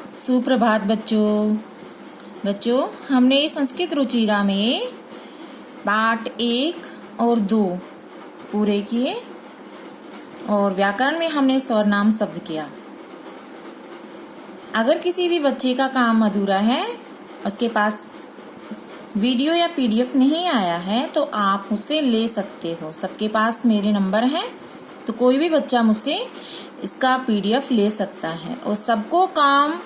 सुप्रभात बच्चों हमने संस्कृत रुचिरा में पाठ 1 और 2 पूरे किए और व्याकरण में हमने सर्वनाम शब्द किया। अगर किसी भी बच्चे का काम अधूरा है, उसके पास वीडियो या पीडीएफ नहीं आया है, तो आप मुझसे ले सकते हो। सबके पास मेरे नंबर हैं, तो कोई भी बच्चा मुझसे इसका पीडीएफ ले सकता है और सबको काम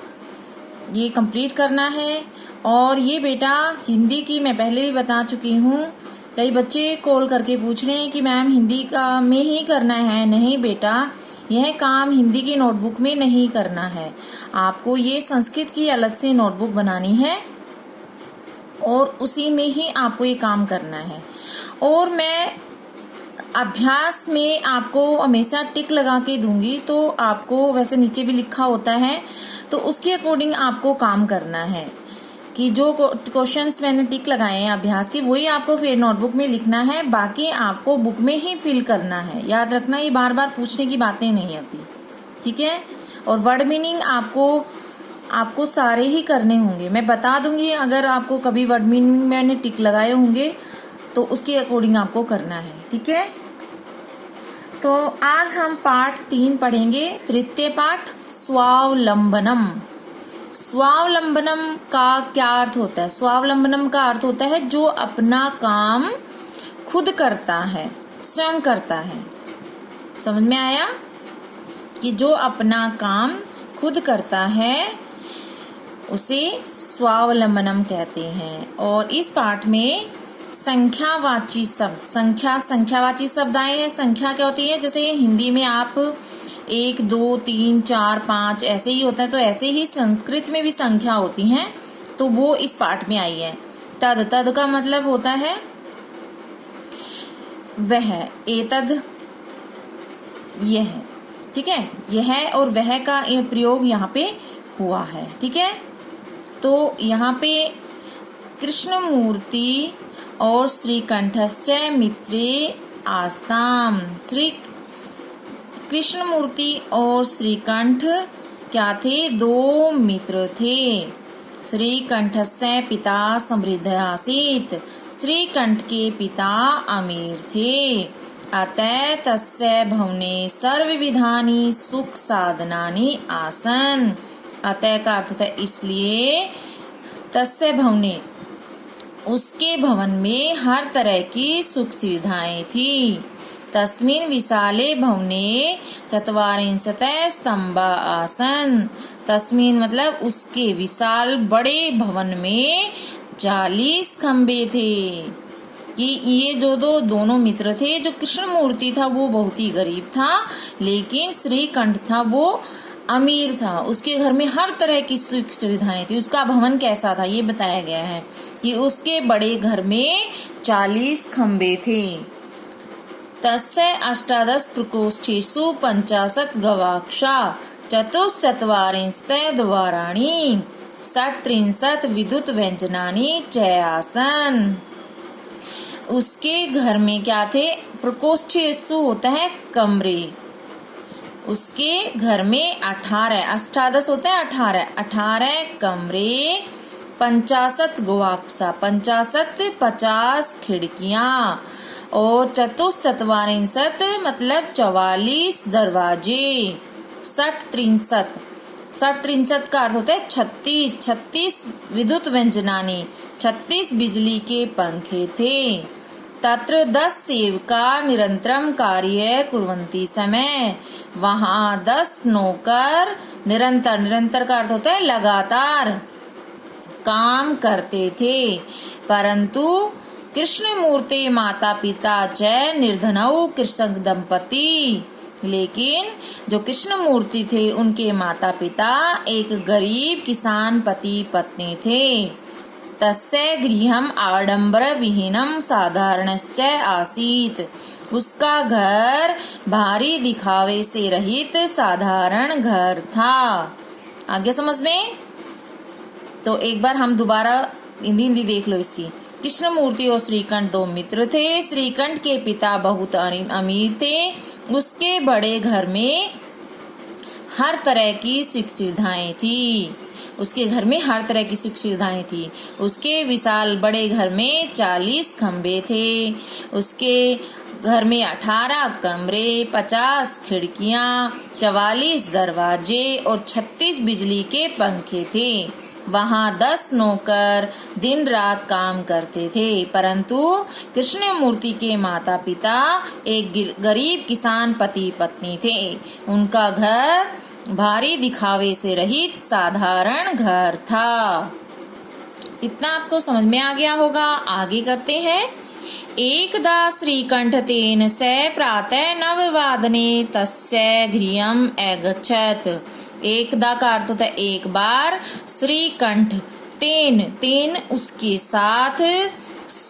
ये कंप्लीट करना है। और ये बेटा हिंदी की मैं पहले भी बता चुकी हूँ। कई बच्चे कॉल करके पूछ रहे हैं कि मैम हिंदी का में ही करना है। नहीं बेटा, यह काम हिंदी की नोटबुक में नहीं करना है। आपको ये संस्कृत की अलग से नोटबुक बनानी है और उसी में ही आपको ये काम करना है। और मैं अभ्यास में आपको हमेशा टिक लगा के दूंगी, तो आपको वैसे नीचे भी लिखा होता है, तो उसके अकॉर्डिंग आपको काम करना है कि जो क्वेश्चंस मैंने टिक लगाए हैं अभ्यास के, वही आपको फिर नोटबुक में लिखना है। बाकी आपको बुक में ही फिल करना है। याद रखना, ये बार बार पूछने की बातें नहीं आती, ठीक है। और वर्ड मीनिंग आपको सारे ही करने होंगे। मैं बता दूंगी, अगर आपको कभी वर्ड मीनिंग मैंने टिक लगाए होंगे तो उसके अकॉर्डिंग आपको करना है, ठीक है। तो आज हम पाठ 3 पढ़ेंगे। तृतीय पाठ स्वावलंबनम। स्वावलंबनम का क्या अर्थ होता है? स्वावलंबनम का अर्थ होता है जो अपना काम खुद करता है, स्वयं करता है। समझ में आया कि जो अपना काम खुद करता है उसे स्वावलंबनम कहते हैं। और इस पाठ में संख्यावाची शब्द, संख्यावाची शब्द आए हैं। संख्या क्या होती है? जैसे हिंदी में आप 1 2 3 4 5 ऐसे ही होता है, तो ऐसे ही संस्कृत में भी संख्या होती हैं, तो वो इस पाठ में आई है। तद का मतलब होता है वह, एतद यह, ठीक है। यह और वह का प्रयोग यहाँ पे हुआ है, ठीक है। तो यहाँ पे कृष्णमूर्ति और श्रीकंठस्य मित्रे आस्ताम। श्री कृष्णमूर्ति और श्रीकंठ क्या थे? 2 मित्र थे। श्रीकंठस्य पिता समृद्ध आसीत्। श्रीकंठ के पिता अमीर थे। अतः तस्य भवने सर्वविधानि सुख साधनानि आसन। अतः का अर्थ था इसलिए, तस्य भवने उसके भवन में हर तरह की सुख सुविधाएं थी। तस्मिन् विशाले भवने चत्वारिंशतः स्तंभा आसन। तस्मिन् मतलब उसके विशाल बड़े भवन में 40 खंबे थे। कि ये जो दोनों मित्र थे, जो कृष्णमूर्ति था वो बहुत ही गरीब था, लेकिन श्रीकंठ था वो अमीर था। उसके घर में हर तरह की सुख सुविधाएं थी। उसका भवन कैसा था ये बताया गया है कि उसके बड़े घर में 40 खंबे थे। तस्य 18 प्रकोष्ठेषु 50 गवाक्षा चतुश्चत्वारिंशत् द्वाराणि 63 विद्युत व्यंजनानि च आसन। उसके घर में क्या थे? प्रकोष्ठेषु होता है कमरे। उसके घर में 18 होता है 18 कमरे, 50 गवाक्षा 50 खिड़कियां और चतुश्चत्वारिंशत् मतलब 44 दरवाजे। 63 का अर्थ होता है 36 विद्युत व्यंजनानि 36 बिजली के पंखे थे। तत्र 10 सेवका निरंतरम कार्य कुर्वन्ति समय। वहां 10 नौकर निरंतर का अर्थ होता है लगातार काम करते थे। परंतु कृष्णमूर्ति माता पिता च निर्धनौ कृषक दंपति। लेकिन जो कृष्णमूर्ति थे उनके माता पिता एक गरीब किसान पति पत्नी थे। तस्य गृहम् आडंबर विहीनम साधारणश्च आसीत्। उसका घर भारी दिखावे से रहित साधारण घर था। आगे समझ में? तो एक बार हम दोबारा हिंदी देख लो इसकी। कृष्णमूर्ति और श्रीकंठ 2 मित्र थे। श्रीकंठ के पिता बहुत अमीर थे। उसके बड़े घर में हर तरह की सुख सुविधाएं थी। उसके घर में हर तरह की सुख सुविधाएं थी। उसके विशाल बड़े घर में 40 खंबे थे। उसके घर में 18 कमरे, 50 खिड़कियां, 44 दरवाजे और 36 बिजली के पंखे थे। वहां 10 नौकर दिन रात काम करते थे। परंतु कृष्णमूर्ति के माता पिता एक गरीब किसान पति पत्नी थे। उनका घर भारी दिखावे से रहित साधारण घर था। इतना आपको समझ में आ गया होगा। आगे करते हैं। एकदा श्रीकंठ तेन स प्रातः नववादने तस्य गृहम् अगच्छत्। एकदा का अर्थ होता है एक बार, श्रीकंठ तेन उसके साथ,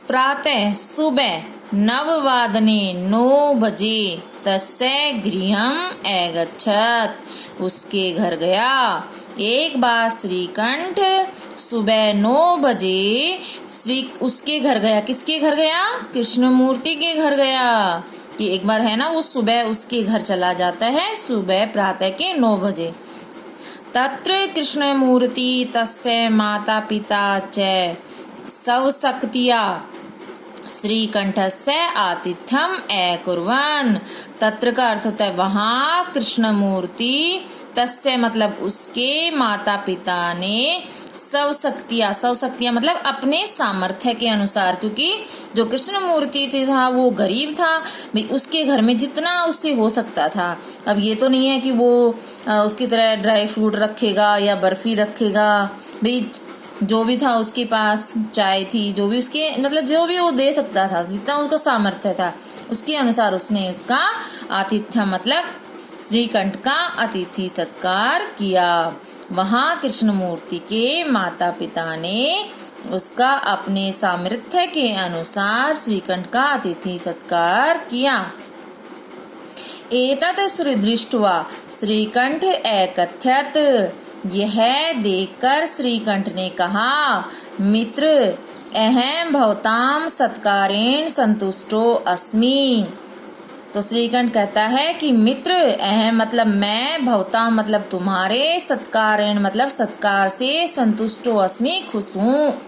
प्रातः सुबह, नववादने 9 बजे, तस्य गृहम् अगच्छत् उसके घर गया। एक बार श्रीकंठ सुबह 9 बजे उसके घर गया। किसके घर गया? कृष्णमूर्ति के घर गया। कि एक बार है ना, वो सुबह उसके घर चला जाता है, सुबह प्रातः के 9 बजे। तत्र कृष्णमूर्ति तस्य माता पिता च सवशक्त्या श्रीकंठस्य आतिथ्यम अकुर्वन्। तत्र का अर्थ होता है वहां, कृष्णमूर्ति, तस्य मतलब उसके माता पिता ने, सवशक्तियां मतलब अपने सामर्थ्य के अनुसार, क्योंकि जो कृष्णमूर्ति था वो गरीब था भाई, उसके घर में जितना उससे हो सकता था। अब ये तो नहीं है कि वो उसकी तरह ड्राई फ्रूट रखेगा या बर्फी रखेगा भाई, जो भी था उसके पास, चाय थी, जो भी उसके मतलब जो भी वो दे सकता था, जितना उसका सामर्थ्य था उसके अनुसार उसने उसका आतिथ्य मतलब श्रीकंठ का अतिथि सत्कार किया। वहां कृष्णमूर्ति के माता पिता ने उसका अपने सामर्थ्य के अनुसार श्रीकंठ का अतिथि सत्कार किया। एतत् सुदृष्ट्वा श्रीकंठ अकथयत्। यह देखकर श्रीकंठ ने कहा, मित्र, अहम भवताम सत्कारेण संतुष्टो अस्मि। तो श्रीकंठ कहता है कि मित्र, अहम मतलब मैं, भवताम मतलब तुम्हारे, सत्कारेण मतलब सत्कार से, संतुष्टो अस्मि खुश हूँ।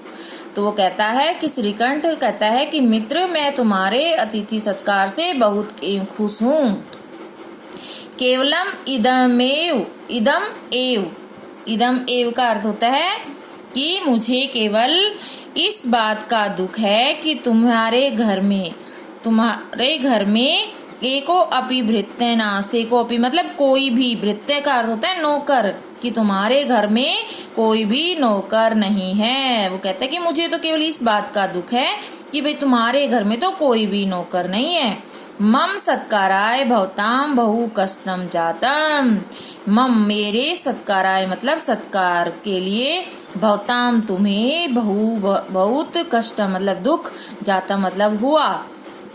तो वो कहता है कि श्रीकंठ कहता है कि मित्र, मैं तुम्हारे अतिथि सत्कार से बहुत खुश हूँ। केवलम इदम एव का अर्थ होता है कि मुझे केवल इस बात का दुख है कि तुम्हारे घर में एको अपि भृत्य नास्ति। एको अपि मतलब कोई भी, भृत्य का अर्थ होता है नौकर, कि तुम्हारे घर में कोई भी नौकर नहीं है। वो कहता है कि मुझे तो केवल इस बात का दुख है कि भाई तुम्हारे घर में तो कोई भी नौकर नहीं है। मम सत्काराय भवताम बहु कष्टम जातम। मम मेरे, सत्काराय मतलब सत्कार के लिए, भवताम तुम्हें, बहुत कष्ट मतलब दुख, जाता मतलब हुआ,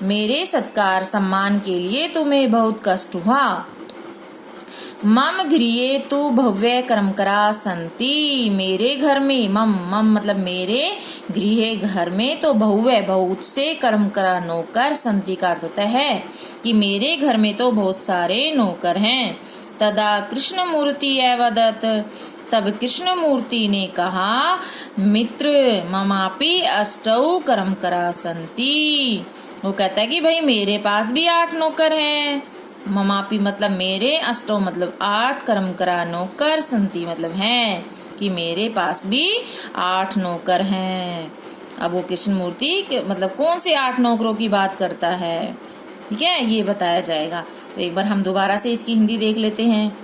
मेरे सत्कार सम्मान के लिए तुम्हें बहुत कष्ट हुआ। मम गृहे तु भव्य कर्मकरा सन्ति। मेरे घर में, मम मतलब मेरे, गृहे घर में, तो भव्य बहुत से कर्मकरा नौकर, सन्ति का अर्थ होता है कि मेरे घर में तो बहुत सारे नौकर हैं। तदा कृष्णमूर्ति अवदत्। तब कृष्णमूर्ति ने कहा, मित्र, ममापि अष्टौ कर्मकरा सन्ति। वो कहता है कि भाई मेरे पास भी 8 नौकर हैं। ममापि मतलब मेरे, अष्टौ मतलब 8, कर्मकरा नौकर, सन्ति मतलब हैं, कि मेरे पास भी 8 नौकर हैं। अब वो कृष्णमूर्ति मतलब कौन से 8 नौकरों की बात करता है, ठीक है, ये बताया जाएगा। तो एक बार हम दोबारा से इसकी हिंदी देख लेते हैं।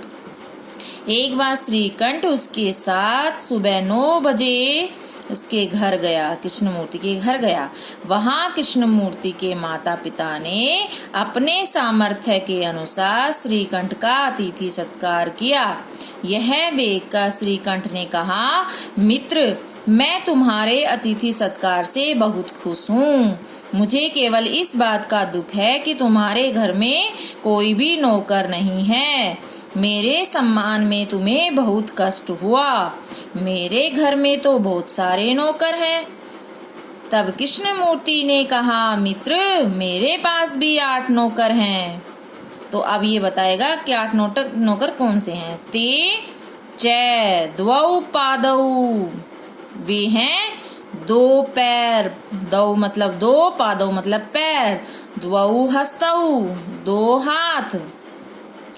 एक बार श्रीकंठ उसके साथ सुबह 9 बजे उसके घर गया, कृष्णमूर्ति के घर गया। वहां कृष्णमूर्ति के माता पिता ने अपने सामर्थ्य के अनुसार श्रीकंठ का अतिथि सत्कार किया। यह देखकर श्रीकंठ ने कहा, मित्र, मैं तुम्हारे अतिथि सत्कार से बहुत खुश हूँ। मुझे केवल इस बात का दुख है कि तुम्हारे घर में कोई भी नौकर नहीं है। मेरे सम्मान में तुम्हें बहुत कष्ट हुआ। मेरे घर में तो बहुत सारे नौकर हैं। तब कृष्णमूर्ति ने कहा, मित्र, मेरे पास भी 8 नौकर हैं। तो अब ये बताएगा कि 8 नौकर कौन से हैं। ते चै द्वौ पादौ, वे हैं 2 पैर। दौ मतलब 2, पादौ मतलब पैर। द्वौ हस्तौ 2 हाथ।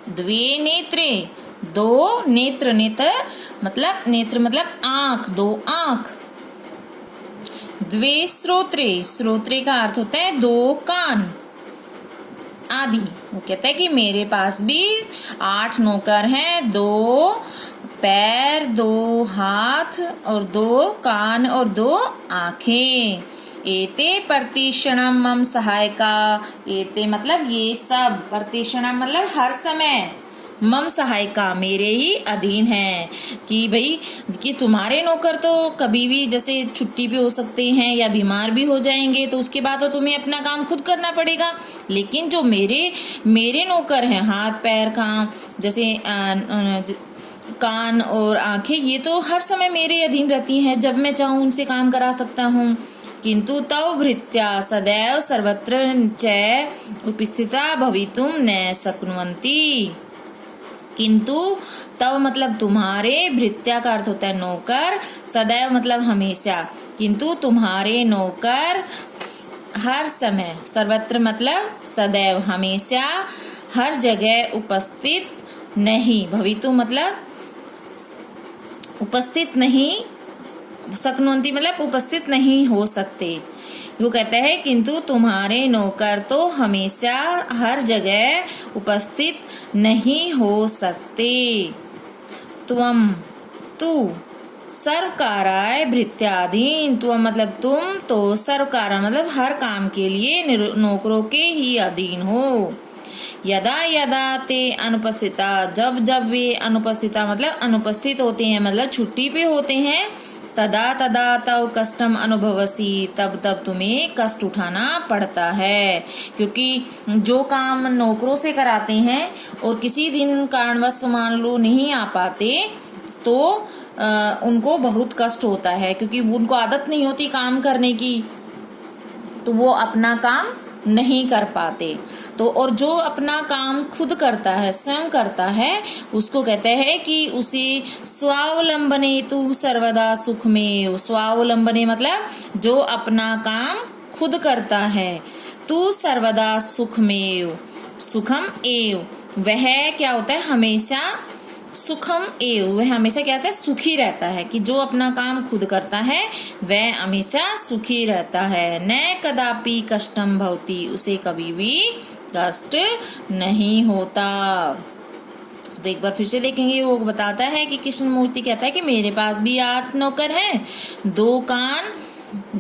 द्वे नेत्रे 2 नेत्र, नेत्र मतलब आंख, 2 आंख। द्वे श्रोत्रे, श्रोत्रे का अर्थ होता है 2 कान आदि। वो कहता है कि मेरे पास भी 8 नौकर हैं, 2 पैर, 2 हाथ और 2 कान और 2 आंखें। एते प्रतिक्षणम मम सहायका, एते मतलब ये सब, प्रतिक्षणम मतलब हर समय, मम सहायका मेरे ही अधीन है। कि भाई कि तुम्हारे नौकर तो कभी भी जैसे छुट्टी पे हो सकते हैं या बीमार भी हो जाएंगे, तो उसके बाद तो तुम्हें अपना काम खुद करना पड़ेगा। लेकिन जो मेरे नौकर हैं, हाथ पैर का जैसे कान और आंखें, ये तो हर समय मेरे अधीन रहती हैं, जब मैं चाहूँ उनसे काम करा सकता हूँ। किंतु तव भृत्या सदैव सर्वत्र च उपस्थिता भवितुम न शक्नुवन्ति। किंतु तव मतलब तुम्हारे, भृत्या का अर्थ होता है नौकर, सदैव मतलब हमेशा, किंतु तुम्हारे नौकर हर समय, सर्वत्र मतलब सदैव हमेशा, हर जगह उपस्थित नहीं, भवितु मतलब उपस्थित नहीं, शक्नुवन्ति मतलब उपस्थित नहीं हो सकते। वो कहता है किंतु तुम्हारे नौकर तो हमेशा हर जगह उपस्थित नहीं हो सकते। त्वम तू सर्वकाराय भृत्याधीन, त्वम मतलब तुम, तो सर्वकारा मतलब हर काम के लिए नौकरों के ही अधीन हो। यदा यदा ते अनुपस्थिता, जब जब वे अनुपस्थिता मतलब अनुपस्थित होते हैं, मतलब छुट्टी पे होते हैं। तदा तदा तव कष्टम अनुभवसी, तब तब तुम्हें कष्ट उठाना पड़ता है। क्योंकि जो काम नौकरों से कराते हैं और किसी दिन कारणवश मान लो नहीं आ पाते, तो उनको बहुत कष्ट होता है, क्योंकि उनको आदत नहीं होती काम करने की, तो वो अपना काम नहीं कर पाते। तो और जो अपना काम खुद करता है, स्वयं करता है, उसको कहते हैं कि उसे स्वावलंबने तु सर्वदा सुखमेव। स्वावलंबने मतलब जो अपना काम खुद करता है, तू सर्वदा सुखमेव, सुखम एव, वह क्या होता है हमेशा, सुखम एव वह हमेशा क्या होता है सुखी रहता है। कि जो अपना काम खुद करता है वह हमेशा सुखी रहता है। न कदापि कष्टम भवति, उसे कभी भी कष्ट नहीं होता। तो एक बार फिर से देखेंगे, वो बताता है कि कृष्णमूर्ति कहता है कि मेरे पास भी 8 नौकर हैं, 2 कान,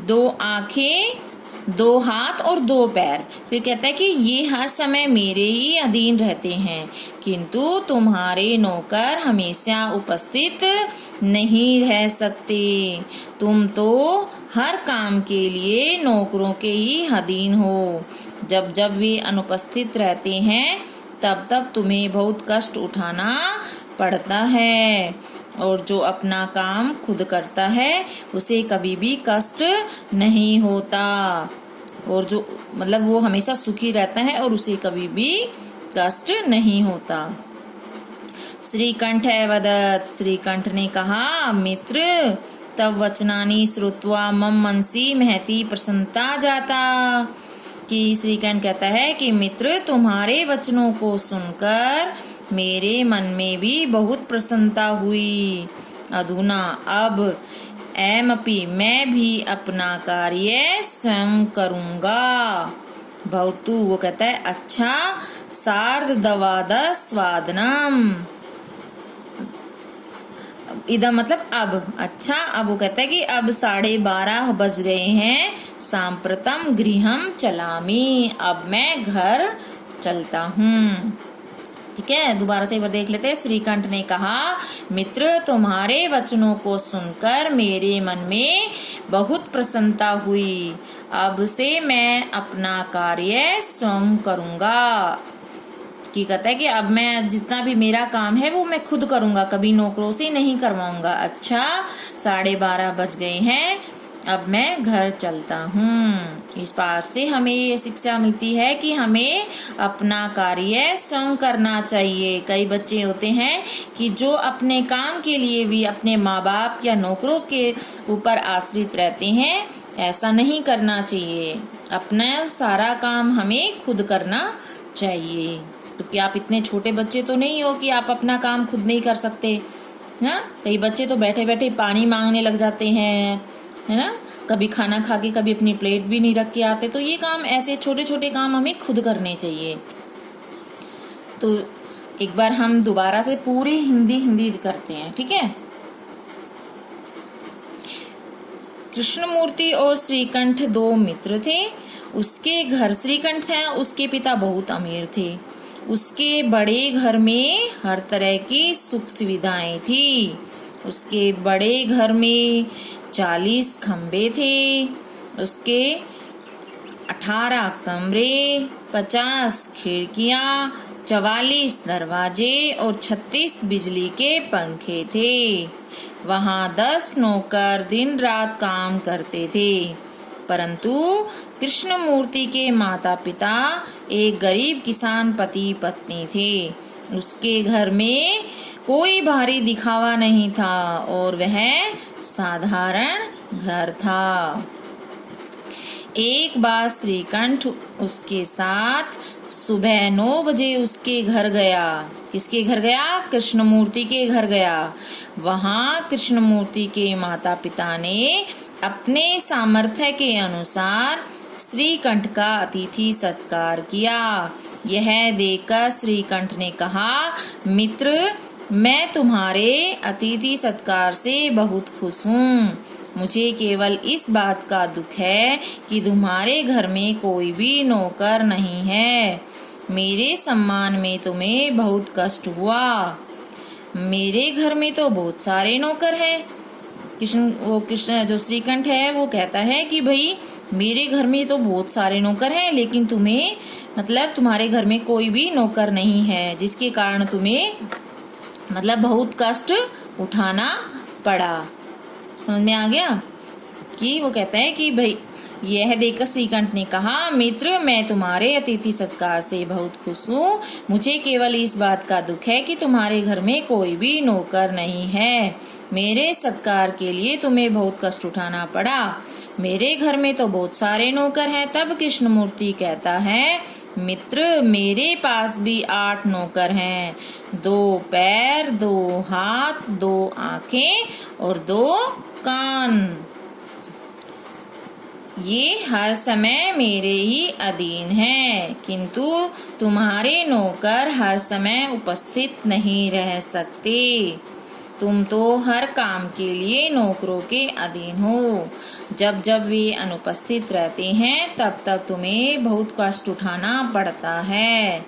2 आंखें, 2 हाथ और 2 पैर। फिर कहता है कि ये हर समय मेरे ही अधीन रहते हैं, किंतु तुम्हारे नौकर हमेशा उपस्थित नहीं रह सकते। तुम तो हर काम के लिए नौकरों के ही अधीन हो। जब जब वे अनुपस्थित रहते हैं, तब तब तुम्हें बहुत कष्ट उठाना पड़ता है। और जो अपना काम खुद करता है उसे कभी भी कष्ट नहीं होता। और जो मतलब वो हमेशा सुखी रहता है और उसे कभी भी कष्ट नहीं होता। श्रीकंठ वदत्, श्रीकंठ ने कहा, मित्र तब वचनानि श्रुत्वा मम मनसी महती प्रसन्नता जाता। कि श्रीकंठ कहता है कि मित्र तुम्हारे वचनों को सुनकर मेरे मन में भी बहुत प्रसन्नता हुई। अधुना अब एमपि मैं भी अपना कार्य स्वयं करूंगा। भवतु वो कहता है अच्छा, सार्धद्वादशवादनम, इदम मतलब अब, अच्छा अब वो कहता है कि अब 12:30 बज गए हैं। सांप्रतम गृहम चलामी, अब मैं घर चलता हूँ। ठीक है, दोबारा से एक बार देख लेते हैं। श्रीकंठ ने कहा, मित्र तुम्हारे वचनों को सुनकर मेरे मन में बहुत प्रसन्नता हुई। अब से मैं अपना कार्य स्वयं करूंगा। कि कहता है कि अब मैं जितना भी मेरा काम है वो मैं खुद करूंगा, कभी नौकरों से नहीं करवाऊंगा। अच्छा 12:30 बज गए हैं, अब मैं घर चलता हूँ। इस पाठ से हमें ये शिक्षा मिलती है कि हमें अपना कार्य स्वयं करना चाहिए। कई बच्चे होते हैं कि जो अपने काम के लिए भी अपने माँ बाप या नौकरों के ऊपर आश्रित रहते हैं। ऐसा नहीं करना चाहिए। अपना सारा काम हमें खुद करना चाहिए। तो क्या आप इतने छोटे बच्चे तो नहीं हो कि आप अपना काम खुद नहीं कर सकते? ना, कई बच्चे तो बैठे बैठे पानी मांगने लग जाते हैं, है ना, कभी खाना खा के कभी अपनी प्लेट भी नहीं रख के आते। तो ये काम, ऐसे छोटे छोटे काम हमें खुद करने चाहिए। तो एक बार हम दोबारा से पूरी हिंदी करते हैं, ठीक है। कृष्णमूर्ति और श्रीकंठ दो मित्र थे। उसके घर, श्रीकंठ था, उसके पिता बहुत अमीर थे। उसके बड़े घर में हर तरह की सुख सुविधाएं थी। उसके बड़े घर में 40 खंबे थे। उसके 18 कमरे, 50 खिड़कियां, 44 दरवाजे और 36 बिजली के पंखे थे। वहां 10 नौकर दिन रात काम करते थे। परंतु कृष्णमूर्ति के माता पिता एक गरीब किसान पति पत्नी थे। उसके घर में कोई भारी दिखावा नहीं था और वह साधारण घर था। एक बार श्रीकंठ उसके साथ सुबह 9 बजे उसके घर गया। किसके घर गया? कृष्णमूर्ति के घर गया। वहां कृष्णमूर्ति के माता पिता ने अपने सामर्थ्य के अनुसार श्रीकंठ का अतिथि सत्कार किया। यह देखकर श्रीकंठ ने कहा, मित्र, मैं तुम्हारे अतिथि सत्कार से बहुत खुश हूँ। मुझे केवल इस बात का दुख है कि तुम्हारे घर में कोई भी नौकर नहीं है। मेरे सम्मान में तुम्हें बहुत कष्ट हुआ। मेरे घर में तो बहुत सारे नौकर हैं। कृष्ण जो श्रीकंठ है वो कहता है कि भाई मेरे घर में तो बहुत सारे नौकर हैं, लेकिन तुम्हें, मतलब तुम्हारे घर में कोई भी नौकर नहीं है, जिसके कारण तुम्हें मतलब बहुत कष्ट उठाना पड़ा। समझ में आ गया? कि वो कहता है कि भाई, यह देखकर श्रीकंठ ने कहा, मित्र, मैं तुम्हारे अतिथि सत्कार से बहुत खुश हूँ। मुझे केवल इस बात का दुख है कि तुम्हारे घर में कोई भी नौकर नहीं है। मेरे सत्कार के लिए तुम्हें बहुत कष्ट उठाना पड़ा। मेरे घर में तो बहुत सारे नौकर हैं। तब कृष्णमूर्ति कहता है, मित्र, मेरे पास भी 8 नौकर हैं। 2 पैर, 2 हाथ, 2 आंखें और 2 कान। ये हर समय मेरे ही अधीन हैं, किंतु तुम्हारे नौकर हर समय उपस्थित नहीं रह सकते। तुम तो हर काम के लिए नौकरों के अधीन हो। जब जब वे अनुपस्थित रहते हैं तब तब तुम्हें बहुत कष्ट उठाना पड़ता है।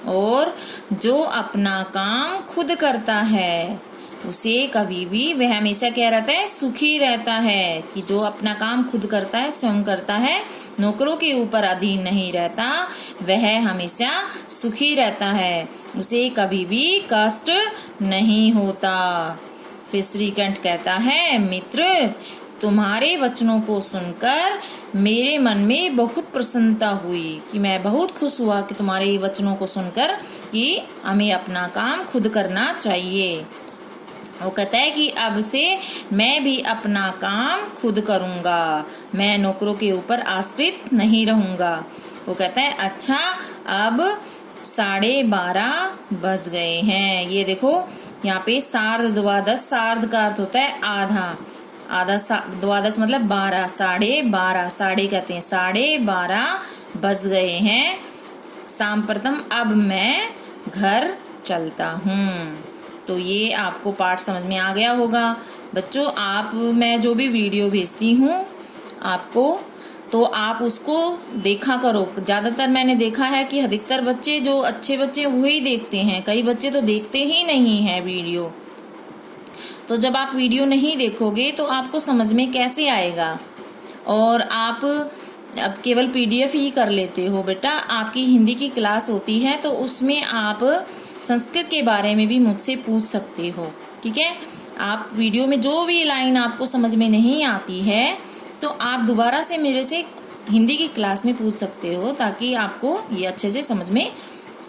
और जो अपना काम खुद करता है उसे कभी भी, वह हमेशा क्या रहता है? सुखी रहता है। कि जो अपना काम खुद करता है, स्वयं करता है, नौकरों के ऊपर अधीन नहीं रहता, वह हमेशा सुखी रहता है। उसे कभी भी कष्ट नहीं होता। फिर श्रीकंठ कहता है, मित्र, तुम्हारे वचनों को सुनकर मेरे मन में बहुत प्रसन्नता हुई। कि मैं बहुत खुश हुआ कि तुम्हारे वचनों को सुनकर कि हमें अपना काम खुद करना चाहिए। वो कहता है कि अब से मैं भी अपना काम खुद करूंगा, मैं नौकरों के ऊपर आश्रित नहीं रहूंगा। वो कहता है, अच्छा, अब 12:30 बज गए हैं। ये देखो यहाँ पे सार्ध द्वादश, सार्ध का अर्थ होता है आधा, आधा द्वादश मतलब 12, 12:30, साढ़े कहते हैं, 12:30 बज गए हैं। सांप्रतम अब मैं घर चलता हूँ। तो ये आपको पाठ समझ में आ गया होगा बच्चों। मैं जो भी वीडियो भेजती हूँ आपको, तो आप उसको देखा करो। ज्यादातर मैंने देखा है कि अधिकतर बच्चे, जो अच्छे बच्चे, वही देखते हैं। कई बच्चे तो देखते ही नहीं है वीडियो। तो जब आप वीडियो नहीं देखोगे तो आपको समझ में कैसे आएगा? और आप अब केवल PDF ही कर लेते हो। बेटा, आपकी हिंदी की क्लास होती है तो उसमें आप संस्कृत के बारे में भी मुझसे पूछ सकते हो, ठीक है। आप वीडियो में जो भी लाइन आपको समझ में नहीं आती है तो आप दोबारा से मेरे से हिंदी की क्लास में पूछ सकते हो, ताकि आपको ये अच्छे से समझ में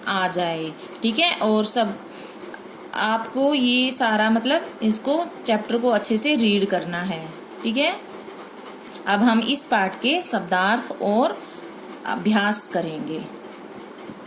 आ जाए। ठीक है, और सब आपको ये सारा मतलब इसको चैप्टर को अच्छे से रीड करना है। ठीक है, अब हम इस पाठ के शब्दार्थ और अभ्यास करेंगे।